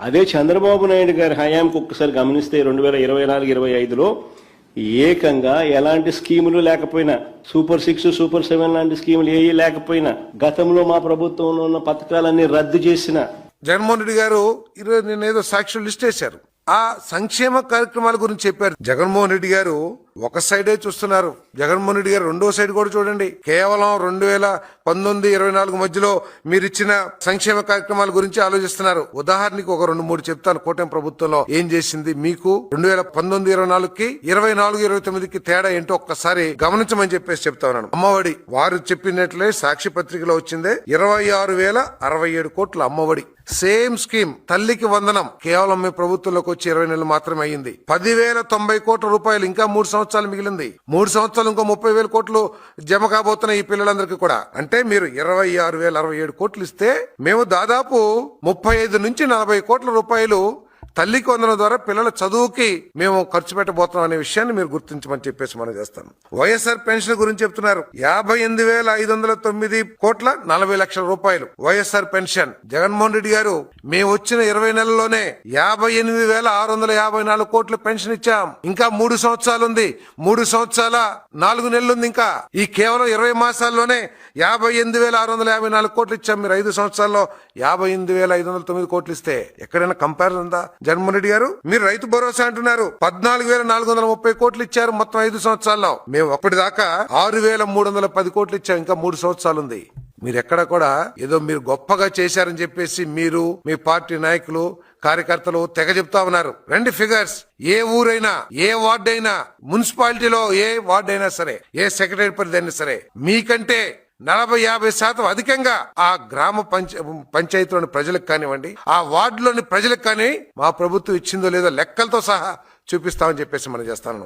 అదే చంద్రబాబు నాయుడు గారి హయాంకు ఒక్కసారి గమనిస్తే 2024-25లో ఏకంగా ఎలాంటి స్కీములు లేకపోయినా సూపర్ 6 సూపర్ 7 లాంటి స్కీములు ఏవి లేకపోయినా గతంలో మా ప్రభుత్వంలో ఉన్న పథకాలన్నీ రద్దు చేసిన జగన్మోహన్ రెడ్డి గారు ఈరోజు నేనేదో సాక్షులు లిస్ట్ వేశారు. ఆ సంక్షేమ కార్యక్రమాల గురించి చెప్పారు. జగన్మోహన్ రెడ్డి గారు ఒక సైడే చూస్తున్నారు. జగన్మోహన్ రెడ్డి గారు రెండో సైడ్ కూడా చూడండి. కేవలం 2019-24 మధ్యలో మీరిచ్చిన సంక్షేమ కార్యక్రమాల గురించి ఆలోచిస్తున్నారు. ఉదాహరణకి ఒక 2-3 చెప్తాను. కూటమి ప్రభుత్వంలో ఏం చేసింది మీకు 2019-24కి 24-29కి తేడా ఏంటో ఒక్కసారి గమనించమని చెప్పేసి చెప్తా ఉన్నాను. అమ్మఒడి వారు చెప్పినట్లే సాక్షి పత్రికలో వచ్చిందే 26,067 కోట్ల అమ్మఒడి. సేమ్ స్కీమ్ తల్లికి వందనం కేవలం మీ ప్రభుత్వంలోకి వచ్చి 20 నెలలు మాత్రమే అయ్యింది. 10,090 కోట్ల రూపాయలు ఇంకా 3 సంవత్సరాలు మిగిలింది. 3 సంవత్సరాలు ఇంకో 30,000 కోట్లు జమ కాబోతున్నాయి ఈ పిల్లలందరికీ కూడా. అంటే మీరు 26,067 కోట్లు ఇస్తే మేము దాదాపు 35 నుంచి 40 కోట్ల రూపాయలు తల్లికి వందనం ద్వారా పిల్లల చదువుకి మేము ఖర్చు పెట్టబోతున్నాం అనే విషయాన్ని మీరు గుర్తించమని చెప్పేసి మనం చేస్తాం. వైఎస్ఆర్ పెన్షన్ గురించి చెప్తున్నారు. 58,509 కోట్ల 40 లక్షల రూపాయలు వైఎస్ఆర్ పెన్షన్. జగన్మోహన్ రెడ్డి గారు మేము వచ్చిన 20 నెలల్లోనే 58,654 కోట్ల పెన్షన్ ఇచ్చాం. ఇంకా 3 సంవత్సరాలు ఉంది. 3 సంవత్సరాల 4 నెలలు ఉంది. ఇంకా ఈ కేవలం 20 మాసాల్లోనే 58,654 కోట్లు ఇచ్చాం. మీరు 5 సంవత్సరాల్లో 58,509 కోట్లు ఇస్తే ఎక్కడైనా కంపారిజన్ ఉందా? జగన్మోహన్ రెడ్డి గారు మీరు రైతు భరోసా అంటున్నారు. 14,430 కోట్లు ఇచ్చారు మొత్తం 5 సంవత్సరాల్లో. మేము అప్పటిదాకా 6,310 కోట్లు ఇచ్చాం. ఇంకా 3 సంవత్సరాలు ఉంది. మీరు ఎక్కడ కూడా ఏదో మీరు గొప్పగా చేశారని చెప్పేసి మీరు మీ పార్టీ నాయకులు కార్యకర్తలు తెగ చెప్తా ఉన్నారు. రెండు ఫిగర్స్, ఏ ఊరైనా ఏ వార్డు అయినా మున్సిపాలిటీలో ఏ వార్డు అయినా సరే ఏ సెక్రటరీ పరిధి అయినా సరే మీకంటే 40-50% అధికంగా ఆ గ్రామ పంచాయతీలోని ప్రజలకు కానివ్వండి, ఆ వార్డులోని ప్రజలకు కానీ మా ప్రభుత్వం ఇచ్చిందో లేదో లెక్కలతో సహా చూపిస్తామని చెప్పేసి మనం చేస్తాను.